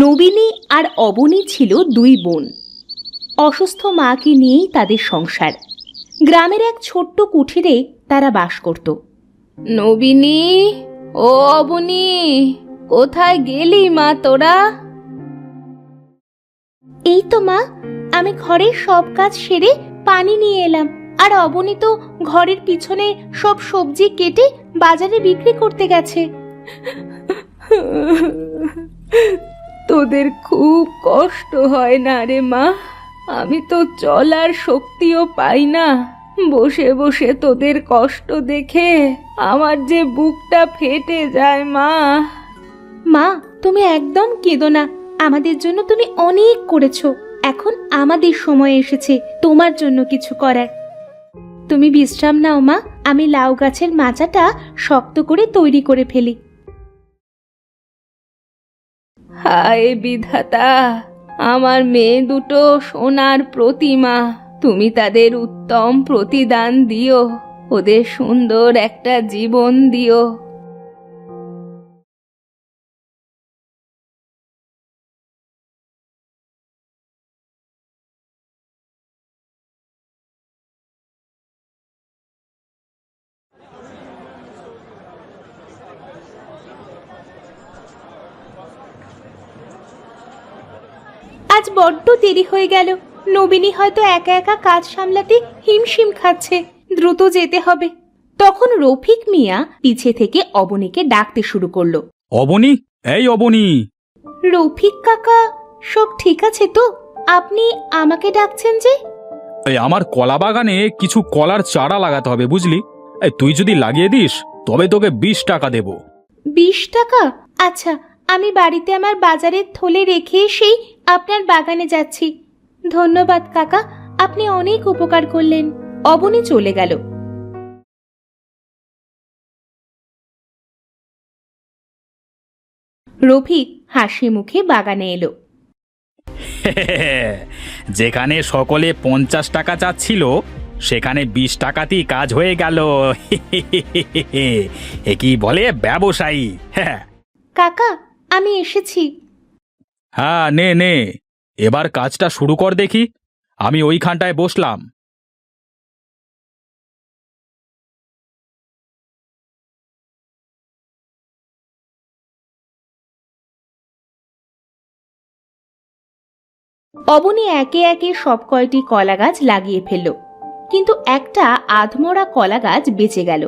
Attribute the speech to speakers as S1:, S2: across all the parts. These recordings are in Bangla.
S1: নবীনী আর অবনী ছিল দুই বোন। অসুস্থ মাকে নিয়েই তাদের সংসার। গ্রামের এক ছোট্ট কুঠিরে তারা বাস করত। নবীনী, ও অবনী, কোথায় গেলি মা তোরা? এই তো মা, আমি ঘরের সব কাজ সেরে পানি নিয়ে এলাম। আর অবনী তো ঘরের পিছনে সব সবজি কেটে বাজারে বিক্রি করতে গেছে। তোদের খুব কষ্ট হয় না রে মা? আমি তো চলার শক্তিও পাই না। বসে বসে তোদের কষ্ট দেখে আমার যে বুকটা ফেটে যায় মা। মা, তুমি একদম কেঁদো না। আমাদের জন্য তুমি অনেক করেছো। এখন আমাদের সময় এসেছে তোমার জন্য কিছু করার। তুমি বিশ্রাম নাও মা, আমি লাউ গাছের মাচাটা শক্ত করে তৈরি করে ফেলি। হায় বিধাতা, আমার মেয়ে দুটো সোনার প্রতিমা, তুমি তাদের উত্তম প্রতিদান দিও, ওদের সুন্দর একটা জীবন দিও। আজ বড্ড দেরি হয়ে গেল। নবীনী হয়তো একা একা কাজ সামলাতে হিমশিম খাচ্ছে। দ্রুত যেতে হবে। তখন রফিক মিয়া পিছে থেকে অবনীকে ডাকতে শুরু করলো।
S2: অবনী, এই অবনী।
S1: রফিক কাকা, সব ঠিক আছে তো? আপনি আমাকে ডাকছেন যে?
S2: এই আমার কলা বাগানে কিছু কলার চারা লাগাতে হবে, বুঝলি? তুই যদি লাগিয়ে দিস তবে তোকে 20 টাকা দেব।
S1: 20 টাকা? আচ্ছা, আমি বাড়িতে আমার বাজারের থলে রেখে এসেই আপনার বাগানে যাচ্ছি। ধন্যবাদ কাকা, আপনি অনেক উপকার করলেন। অবনী চলে গেল। রফিক হাসি মুখে বাগানে এলো।
S2: যেখানে সকলে 50 টাকা চাচ্ছিল সেখানে 20 টাকাতেই কাজ হয়ে গেল। এ কি বলে ব্যবসায়ী। হ্যাঁ
S1: কাকা, আমি এসেছি।
S2: হ্যাঁ, নে নে, এবার কাজটা শুরু কর দেখি। আমি ওইখানটায় বসলাম।
S1: অবনী একে একে সব কয়টি কলা গাছ লাগিয়ে ফেলল, কিন্তু একটা আধমরা কলা গাছ বেঁচে গেল।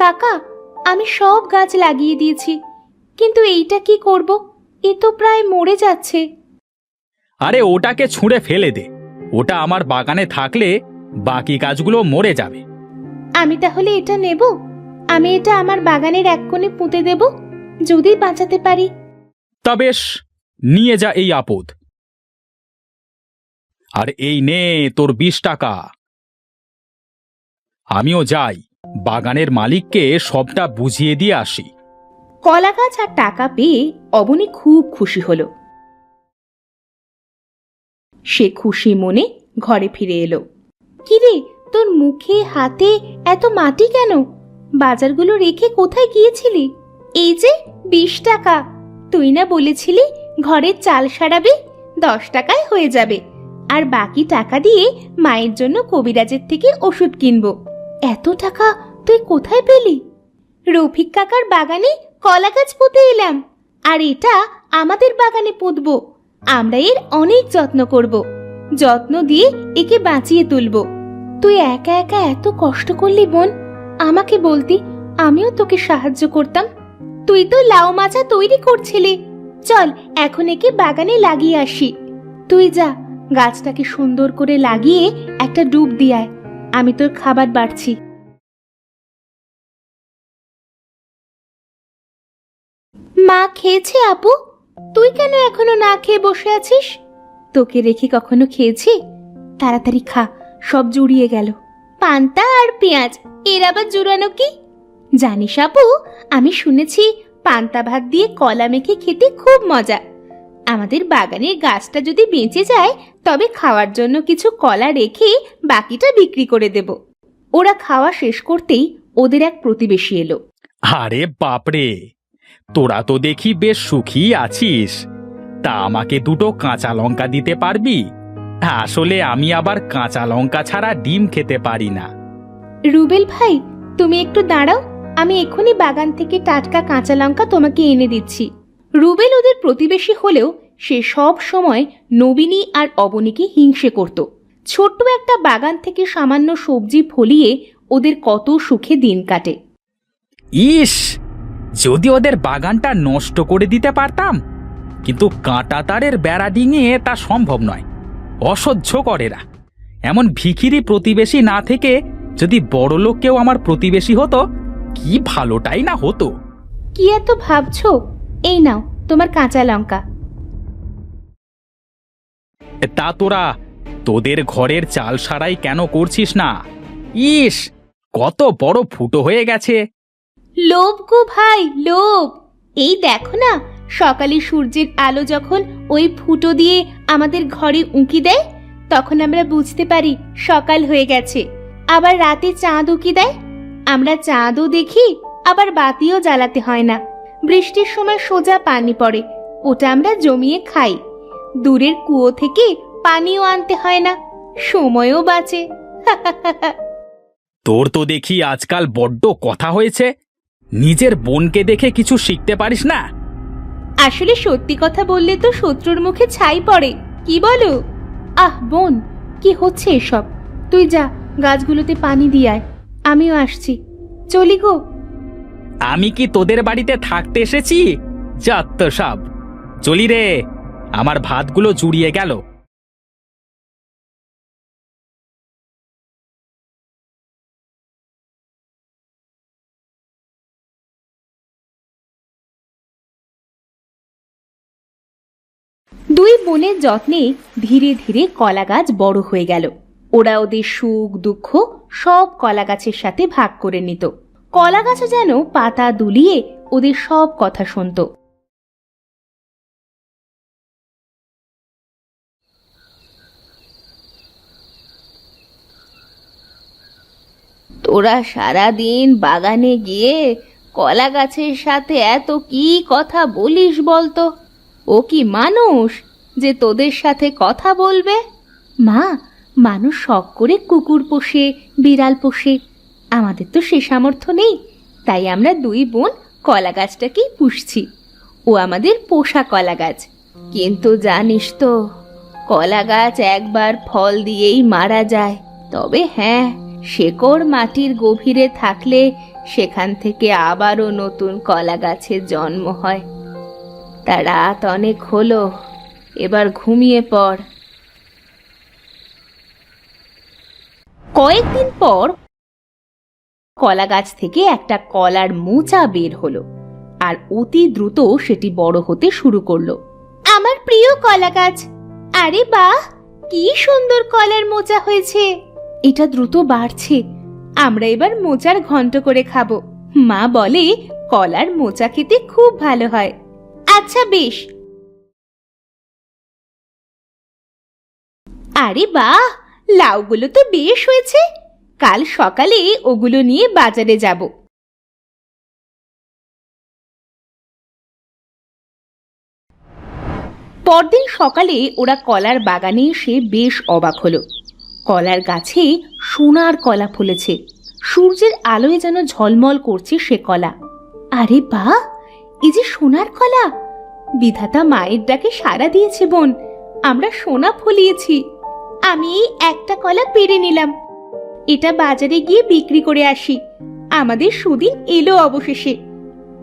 S1: কাকা, আমি সব গাছ লাগিয়ে দিয়েছি, কিন্তু এইটা কি করব? এ তো প্রায় মরে যাচ্ছে।
S2: আরে ওটাকে ছুঁড়ে ফেলে দে, ওটা আমার বাগানে থাকলে বাকি গাছগুলো মরে যাবে।
S1: আমি তাহলে এটা নেব? আমি এটা আমার বাগানের এক কোণে পুঁতে দেব, যদি বাঁচাতে পারি।
S2: তা বেশ, নিয়ে যা এই আপদ। আর এই নে তোর 20 টাকা। আমিও যাই, বাগানের মালিককে সবটা বুঝিয়ে দিয়ে আসি।
S1: কলা গাছ আর টাকা পেয়ে অবনী খুব খুশি হলো। সে খুশি মনে ঘরে ফিরে এলো। কিরে, তোর মুখে হাতে এত মাটি কেন? বাজারগুলো রেখে কোথায় গিয়েছিলি? এই যে 20 টাকা, তুই না বলেছিলি ঘরের চাল সারাবি? 10 টাকায় হয়ে যাবে। আর বাকি টাকা দিয়ে মায়ের জন্য কবিরাজের থেকে ওষুধ কিনবো। এত টাকা তুই কোথায় পেলি? রফিক কাকার বাগানে কলা গাছ পুঁতে এলাম, আর এটা আমাদের বাগানে পুঁতবো। আমরা এর অনেক যত্ন করব, যত্ন দিয়ে একে বাঁচিয়ে তুলব। তুই একা একা এত কষ্ট করলি বোন, আমাকে বলতি, আমিও তোকে সাহায্য করতাম। তুই তো লাউ মাচা তৈরি করছিলি। চল এখন একে বাগানে লাগিয়ে আসি। তুই যা, গাছটাকে সুন্দর করে লাগিয়ে একটা ডুব দিয়ে আয়। আমি তোর খাবার বাড়ছি। মা খেয়েছে আপু? তুই কেন এখনো না খেয়ে বসে আছিস? তোকে রেখে কখনো খেয়েছি? তাড়াতাড়ি খা, সব জুড়িয়ে গেল। পান্তা আর পেঁয়াজ, এর আবার জুড়ানো কি? জানিস আপু, আমি শুনেছি পান্তা ভাত দিয়ে কলা মেখে খেতে খুব মজা। আমাদের বাগানের গাছটা যদি বেঁচে যায় তবে খাওয়ার জন্য কিছু কলা রেখে বাকিটা বিক্রি করে দেব। ওরা খাওয়া শেষ করতেই ওদের এক প্রতিবেশী এলো।
S2: আরে বাপরে, তোরা তো দেখি বেশ সুখী আছিস। তা আমাকে দুটো কাঁচা লঙ্কা দিতে পারবি? আসলে আমি আবার কাঁচা লঙ্কা ছাড়া ডিম খেতে পারি না।
S1: রুবেল ভাই, তুমি একটু দাঁড়াও, আমি এক্ষুনি বাগান থেকে টাটকা কাঁচা লঙ্কা তোমাকে এনে দিচ্ছি। রুবেল ওদের প্রতিবেশী হলেও সে সব সময় নবীনী আর অবনীকে হিংসে করত। ছোট্ট একটা বাগান থেকে সামান্য সবজি ফলিয়ে ওদের কত সুখে দিন কাটে।
S2: ইস, যদি ওদের বাগানটা নষ্ট করে দিতে পারতাম, কিন্তু কাঁটা তারের বেড়া ডিঙিয়ে তা সম্ভব নয়। অসহ্য করেরা। এমন ভিখিরি প্রতিবেশী না থেকে যদি বড় লোক কেউ আমার প্রতিবেশী হতো, কি ভালোটাই না হতো।
S1: কি এত ভাবছো? এই নাও তোমার কাঁচা লঙ্কা।
S2: তা তোদের ঘরের চাল সারাই কেন করছিস না? ইস, কত বড় ফুটো হয়ে গেছে।
S1: লোভ গো ভাই, লোভ। এই দেখো না, সকালে সূর্যের আলো যখন ওই ফুটো দিয়ে আমাদের ঘরে উঁকি দেয়, তখন আমরা বুঝতে পারি সকাল হয়ে গেছে। আবার রাতে চাঁদ উঁকি দেয়, আমরা চাঁদও দেখি, আবার বাতিও জ্বালাতে হয় না। বৃষ্টির সময় সোজা পানি পড়ে, ওটা আমরা জমিয়ে খাই। দূরের কুয়ো থেকে পানিও আনতে হয় না, সময়ও বাঁচে।
S2: তোর তো দেখি আজকাল বড্ড কথা হয়েছে। নিজের বোনকে দেখে কিছু শিখতে পারিস না?
S1: আসলে সত্যি কথা বললে তো শত্রুর মুখে ছাই পড়ে, কি বলো? আহ বোন, কি হচ্ছে এসব? তুই যা, গাছগুলোতে পানি দিয়ে আয়, আমিও আসছি। চলি গো।
S2: আমি কি তোদের বাড়িতে থাকতে এসেছি? যাত্ত সব। চলি রে, আমার ভাতগুলো জুড়িয়ে গেল।
S1: দুই বোনের যত্নে ধীরে ধীরে কলা গাছ বড় হয়ে গেল। ওরা ওদের সুখ দুঃখ সব কলা গাছের সাথে ভাগ করে নিত। কলা গাছও যেন পাতা দুলিয়ে ওদের সব কথা শুনত। তোরা সারাদিন বাগানে গিয়ে কলা গাছের সাথে এত কি কথা বলিস বলতো? ও কি মানুষ যে তোদের সাথে কথা বলবে? মা, মানুষ শখ করে কুকুর পোষে, বিড়াল পোষে, আমাদের তো সে সামর্থ্য নেই, তাই আমরা দুই বোন কলা গাছটাকেই পুষছি। ও আমাদের পোষা কলা গাছ। কিন্তু জানিস তো, কলা গাছ একবার ফল দিয়েই মারা যায়। তবে হ্যাঁ, শেকড় মাটির গভীরে থাকলে সেখান থেকে আবারও নতুন কলা গাছের জন্ম হয়। তা রাত অনেক হলো, এবার ঘুমিয়ে পড়। কয়েকদিন পর কলা গাছ থেকে একটা কলার মোচা বের হলো, আর অতি দ্রুত সেটি বড় হতে শুরু করলো। আমার প্রিয় কলা গাছ, আরে বাহ, কি সুন্দর কলার মোচা হয়েছে। এটা দ্রুত বাড়ছে, আমরা এবার মোচার ঘন্ট করে খাবো। মা বলে কলার মোচা খেতে খুব ভালো হয়। আচ্ছা বেশ। আরে বাহ, লাউগুলো তো বেশ হয়েছে, কাল সকালে ওগুলো নিয়ে বাজারে যাব। পরদিন সকালে ওরা কলার বাগানে এসে বেশ অবাক হলো। কলার গাছে সোনার কলা ফলেছে, সূর্যের আলোয় যেন ঝলমল করছে সে কলা। আরে বাহ, এই যে সোনার কলা! বিধাতা মায়ের ডাকে সাড়া দিয়েছে বোন, আমরা সোনা ফলিয়েছি। আমি এই একটা কলা পেড়ে নিলাম, এটা বাজারে গিয়ে বিক্রি করে আসি। আমাদের সুদিন এলো অবশেষে।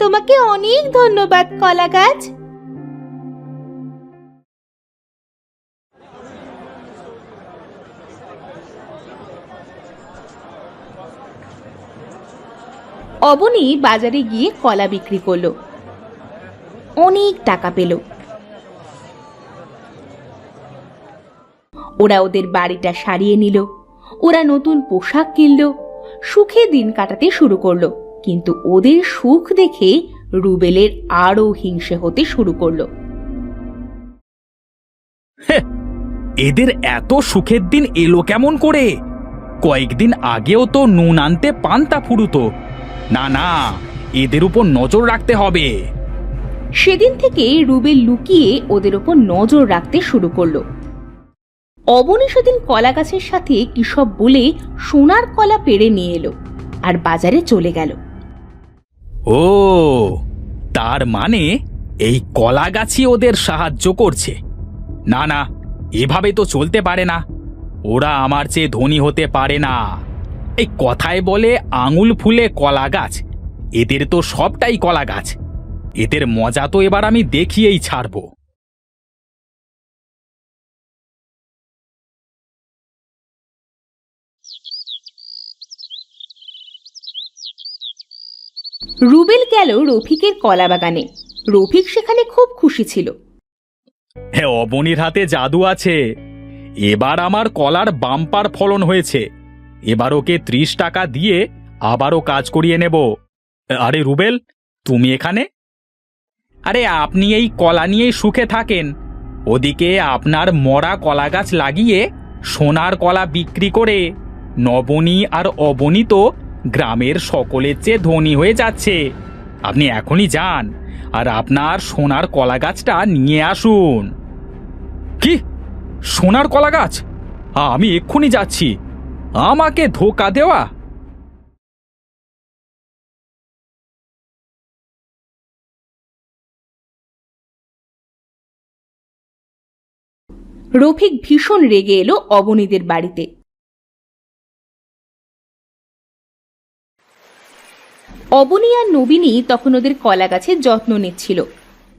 S1: তোমাকে অনেক ধন্যবাদ কলা গাছ। অবনী বাজারে গিয়ে কলা বিক্রি করলো, অনেক টাকা পেল। ওরা ওদের বাড়িটা সারিয়ে নিল, ওরা নতুন পোশাক কিনলো, সুখে দিন কাটাতে শুরু করলো। কিন্তু ওদের সুখ দেখে রুবেলের আরো হিংসে হতে শুরু করলো।
S2: এদের এত সুখের দিন এলো কেমন করে? কয়েকদিন আগেও তো নুন আনতে পান্তা ফুরুতো। না না, এদের উপর নজর রাখতে হবে।
S1: সেদিন থেকে রুবেল লুকিয়ে ওদের ওপর নজর রাখতে শুরু করলো। অবনী সেদিন কলা গাছের সাথে কি সব বলে সোনার কলা পেড়ে নিয়ে এলো আর বাজারে চলে গেল।
S2: ও, তার মানে এই কলা গাছই ওদের সাহায্য করছে। না না, এভাবে তো চলতে পারে না। ওরা আমার চেয়ে ধনী হতে পারে না। এই কথায় বলে আঙুল ফুলে কলা গাছ, এদের তো সবটাই কলা গাছ। এদের মজা তো এবার আমি দেখিয়েই ছাড়বো।
S1: রুবেল গেল রফিকের কলা বাগানে। রফিক সেখানে খুব খুশি ছিল।
S2: হ্যাঁ, অবনীর হাতে জাদু আছে। এবার আমার কলার বাম্পার ফলন হয়েছে। এবার ওকে 30 টাকা দিয়ে আবারও কাজ করিয়ে নেব। আরে রুবেল, তুমি এখানে? আরে আপনি এই কলা নিয়েই সুখে থাকেন। ওদিকে আপনার মরা কলা গাছ লাগিয়ে সোনার কলা বিক্রি করে নবনী আর অবনী তো গ্রামের সকলের চেয়ে ধনী হয়ে যাচ্ছে। আপনি এখনই যান আর আপনার সোনার কলা গাছটা নিয়ে আসুন। কি সোনার কলা গাছ? আমি এক্ষুনি যাচ্ছি। আমাকে ধোঁকা দেওয়া?
S1: রফিক ভীষণ রেগে এলো অবনীদের বাড়িতে। অবনী আর নবীনী তখন ওদের কলা গাছের যত্ন নিচ্ছিল।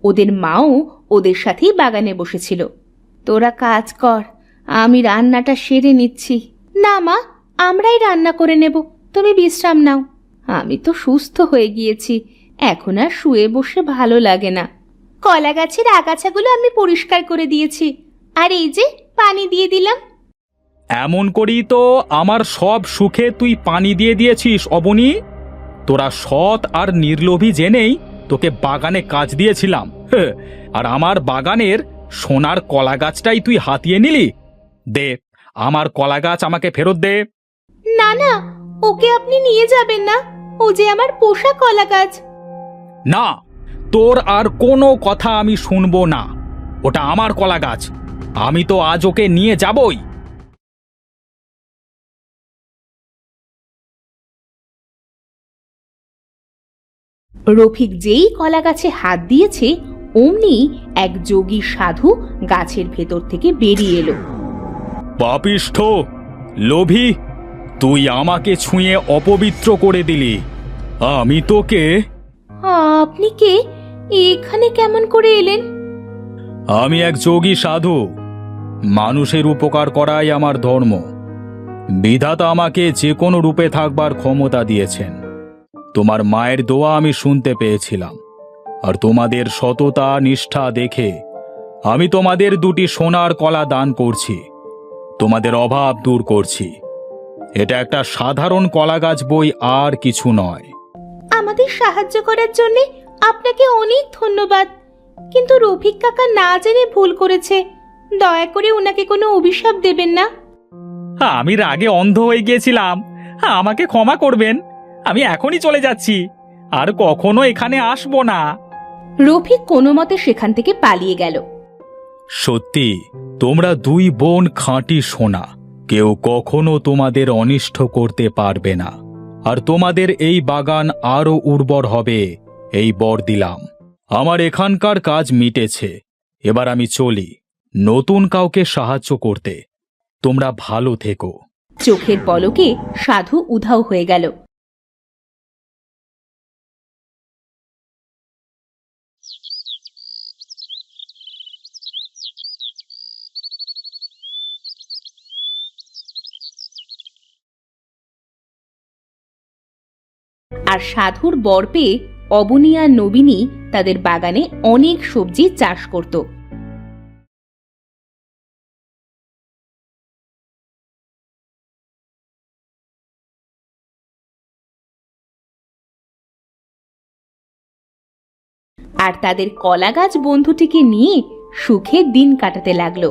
S1: ওদের মাও ওদের সাথেই বাগানে বসেছিল। তোরা কাজ কর, আমি রান্নাটা সেরে নিচ্ছি। না মা, আমরাই রান্না করে নেব, তুমি বিশ্রাম নাও। আমি তো সুস্থ হয়ে গিয়েছি, এখন আর শুয়ে বসে ভালো লাগে না। কলা গাছের আগাছাগুলো আমি পরিষ্কার করে দিয়েছি, আর এই যে পানি দিয়ে দিলাম।
S2: এমন করি তো আমার সব সুখে তুই পানি দিয়ে দিয়েছিস অবনী। তোরা সৎ আর নির্লোভী জেনেই তোকে বাগানে কাজ দিয়েছিলাম। আর আমার বাগানের সোনার কলা গাছটাই তুই হাতিয়ে নিলি। দে, আমার কলা গাছ আমাকে ফেরত দে।
S1: না না, ওকে আপনি নিয়ে যাবেন না, ও যে আমার পোষা কলা গাছ।
S2: না, তোর আর কোনো কথা আমি শুনবো না। ওটা আমার কলা গাছ, আমি তো আজ ওকে নিয়ে যাবই।
S1: রফিক যেই কলা গাছে হাত দিয়েছে অমনি এক যোগী সাধু গাছের ভেতর থেকে বেরিয়ে এলো।
S2: পাপিষ্ঠ, লোভী, তুই আমাকে ছুঁয়ে অপবিত্র করে দিলি। আমি তোকে।
S1: আপনি কে? এখানে কেমন করে এলেন?
S2: আমি এক যোগী সাধু। মানুষের উপকার করাই আমার ধর্ম। বিধাতা আমাকে যে কোনো রূপে থাকবার ক্ষমতা দিয়েছেন। তোমার মায়ের দোয়া আমি শুনতে পেয়েছিলাম, আর তোমাদের সততা নিষ্ঠা দেখে আমি তোমাদের 2টি সোনার কলা দান করছি। তোমাদের অভাব দূর করছি। এটা একটা সাধারণ কলা গাছ বই, আর কিছু নয়।
S1: আমাদের সাহায্য করার জন্য আপনাকে অনেক ধন্যবাদ, কিন্তু রফিক কাকা না জেনে ভুল করেছে। দয়া করে উনাকে কোনো অভিশাপ দেবেন না।
S2: আমি রাগে অন্ধ হয়ে গিয়েছিলাম, আমাকে ক্ষমা করবেন। আমি এখনই চলে যাচ্ছি, আর কখনো এখানে আসবো না।
S1: রফিক কোনো মতে সেখান থেকে পালিয়ে গেল।
S2: সত্যি তোমরা 2 বোন খাঁটি সোনা। কেউ কখনো তোমাদের অনিষ্ট করতে পারবে না, আর তোমাদের এই বাগান আরো উর্বর হবে, এই বর দিলাম। আমার এখানকার কাজ মিটেছে, এবার আমি চলি নতুন কাউকে সাহায্য করতে। তোমরা ভালো থেকো।
S1: চোখের পলকে সাধু উধাও হয়ে গেল। আর সাধুর বর পেয়ে অবনী আর নবীনী তাদের বাগানে অনেক সবজি চাষ করত। আর তাদের কলা গাছ বন্ধুটিকে নিয়ে সুখে দিন কাটাতে লাগলো।